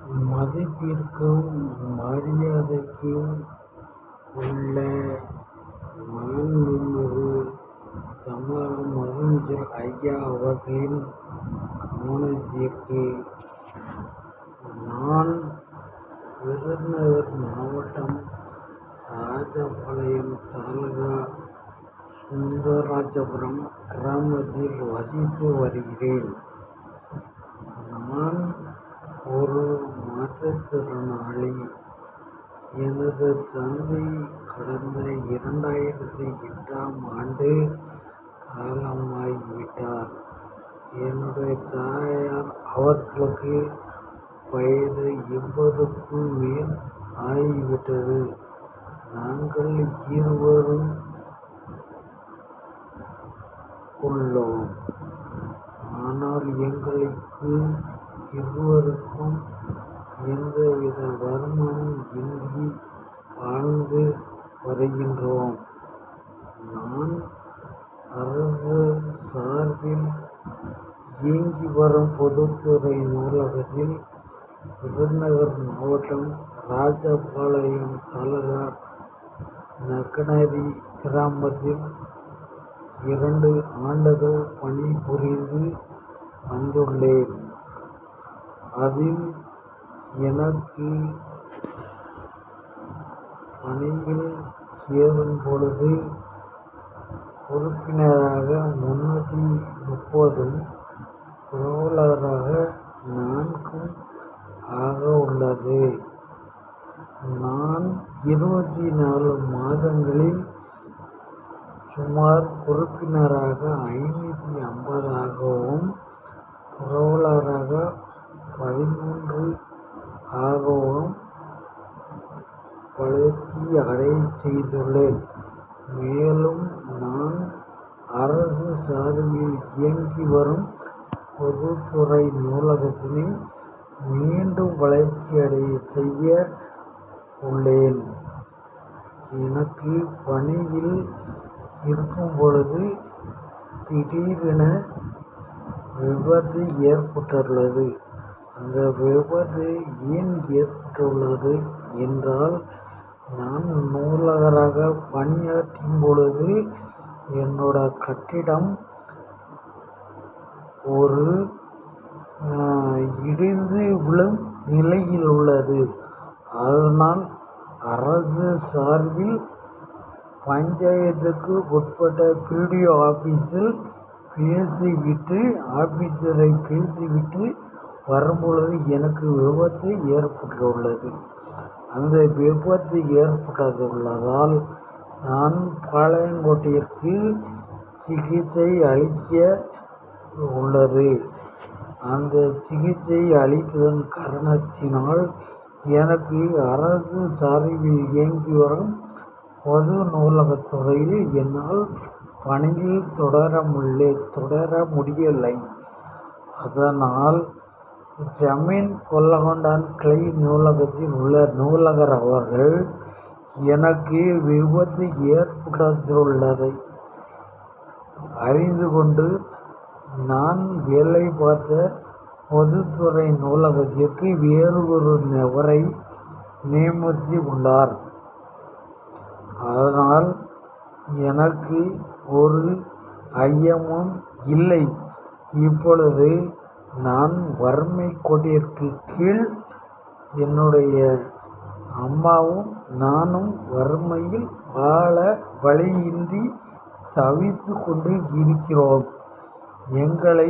மதிப்பிற்கும் மரியாதைக்கும் உள்ள மாண்புமிகு தமிழக முதலமைச்சர் ஐயா அவர்களின் கவனத்திற்கு நான் விருதுநகர் மாவட்டம் ராஜபாளையம் தாலுகா சுந்தரராஜபுரம் கிராமத்தில் வசித்து வருகிறேன். நான் ஒரு மாற்றுத்திறனாளி. எனது தந்தை கடந்த 2008ஆம் ஆண்டு காலமாகிவிட்டார். என்னுடைய தாயார் அவர்களுக்கு வயது 80க்கும் மேல் ஆகிவிட்டது. நாங்கள் இருவரும் உள்ளோம். ஆனால் எங்களுக்கு இருவருக்கும் எந்தவித வருமானம் இன்றி வாழ்ந்து வருகின்றோம். நான் அரசு சார்பில் இயங்கி வரும் பொதுத்துறை நூலகத்தில் விருதுநகர் மாவட்டம் ராஜபாளையம் தாலுகா நக்கனரி கிராமத்தில் 2 ஆண்டுகள் பணிபுரிந்து வந்துள்ளேன். அதில் எனக்கு பணியில் சேரும் பொழுது உறுப்பினராக 330ம் புரவலராக 4ம் ஆக உள்ளது. நான் 24 மாதங்களில் சுமார் உறுப்பினராக 550ஆகவும் புரவலராக 13 ஆகவும் வளர்ச்சி அடையச் செய்துள்ளேன். மேலும் நான் அரசு சார்பில் இயங்கி வரும் பொதுத்துறை நூலகத்தினை மீண்டும் வளர்ச்சியடைய செய்ய உள்ளேன். எனக்கு பணியில் இருக்கும் பொழுது திடீரென விபத்து ஏற்பட்டுள்ளது. அந்த விபத்து ஏன் ஏற்பட்டுள்ளது என்றால், நான் நூலகராக பணியாற்றும் பொழுது என்னோட கட்டிடம் ஒரு இடிந்து விழும் நிலையில் உள்ளது. அதனால் அரசு சார்பில் பஞ்சாயத்துக்கு உட்பட்ட பிடிஓ ஆபீஸரை பேசிவிட்டு வரும்பொழுது எனக்கு விபத்து ஏற்பட்டுள்ளது. அந்த விபத்து ஏற்பட்டுள்ளதால் நான் பாளையங்கோட்டையிற்கு சிகிச்சை அளிக்க உள்ளது. அந்த சிகிச்சை அளிப்பதன் காரணத்தினால் எனக்கு அரசு சார்பில் இயங்கி வரும் பொது நூலகத்துறையில் என்னால் பணியில் தொடர முடியவில்லை. அதனால் ஜமீன் கொல்லகொண்டான் கிளை நூலகத்தில் உள்ள நூலகர் அவர்கள் எனக்கு விபத்து ஏற்பட்டுள்ளதை அறிந்து கொண்டு நான் வேலை பார்த்த பொதுத்துறை நூலகத்திற்கு வேறு ஒரு நபரை நியமித்து உள்ளார். அதனால் எனக்கு ஒரு ஐயமும் இல்லை. இப்பொழுது நான் வறுமை கோட்டிற்கு கீழ் என்னுடைய அம்மாவும் நானும் வறுமையில் வாழ வழியின்றி தவித்து கொண்டு இருக்கிறோம். எங்களை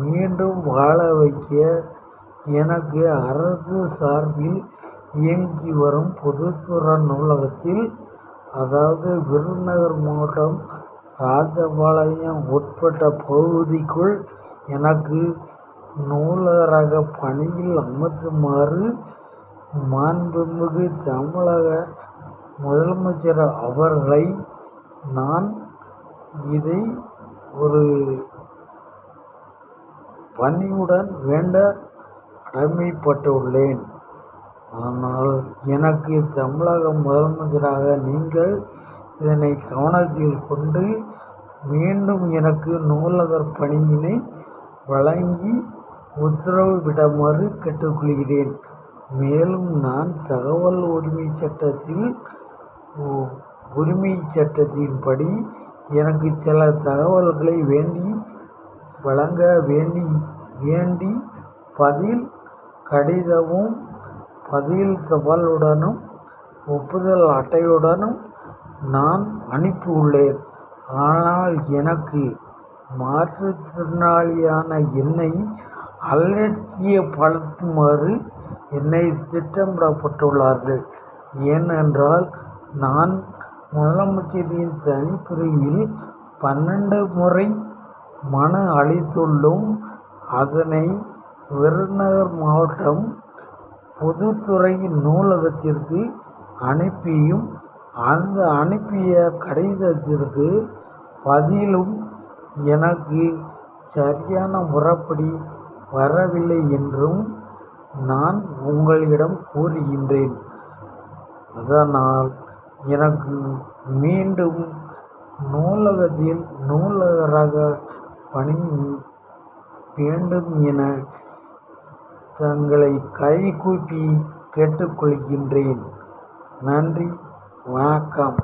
மீண்டும் வாழ வைக்க எனக்கு அரசு சார்பில் இயங்கி வரும் பொதுத்துறை நூலகத்தில், அதாவது விருதுநகர் மாவட்டம் ராஜபாளையம் உட்பட்ட பகுதிக்குள் எனக்கு நூலகராக பணியில் அமர்த்துமாறு மாண்புமிகு தமிழக முதலமைச்சர் அவர்களை நான் இதை ஒரு பணிவுடன் வேண்ட கடமைப்பட்டுள்ளேன். ஆனால் எனக்கு தமிழக முதலமைச்சராக நீங்கள் இதனை கவனத்தில் கொண்டு மீண்டும் எனக்கு நூலகர் பணியினை வழங்கி உத்தரவிடுமாறு கேட்டுக்கொள்கிறேன். மேலும் நான் தகவல் உரிமைச் சட்டத்தின்படி எனக்கு சில தகவல்களை வழங்க வேண்டி பதில் கடிதமும் பதில் தபாலுடனும் ஒப்புதல் அட்டையுடனும் நான் அனுப்பியுள்ளேன். ஆனால் எனக்கு மாற்றுத்திறனாளியான என்னை அலட்சியப்படுத்துமாறு என்னை திட்டமிடப்பட்டுள்ளார்கள். ஏனென்றால் நான் முதலமைச்சரின் தனிப்பிரிவில் 12 முறை மனு அளித்துள்ளோம். அதனை விருதுநகர் மாவட்டம் பொதுத்துறை நூலகத்திற்கு அனுப்பியும் அந்த அனுப்பிய கடிதத்திற்கு பதிலும் எனக்கு சரியான முறைப்படி வரவில்லை என்றும் நான் உங்களிடம் கூறுகின்றேன். அதனால் எனக்கு மீண்டும் நூலகத்தில் நூலகராக பணி வேண்டும் என தங்களை கைகூப்பி கேட்டுக்கொள்கின்றேன். நன்றி, வணக்கம்.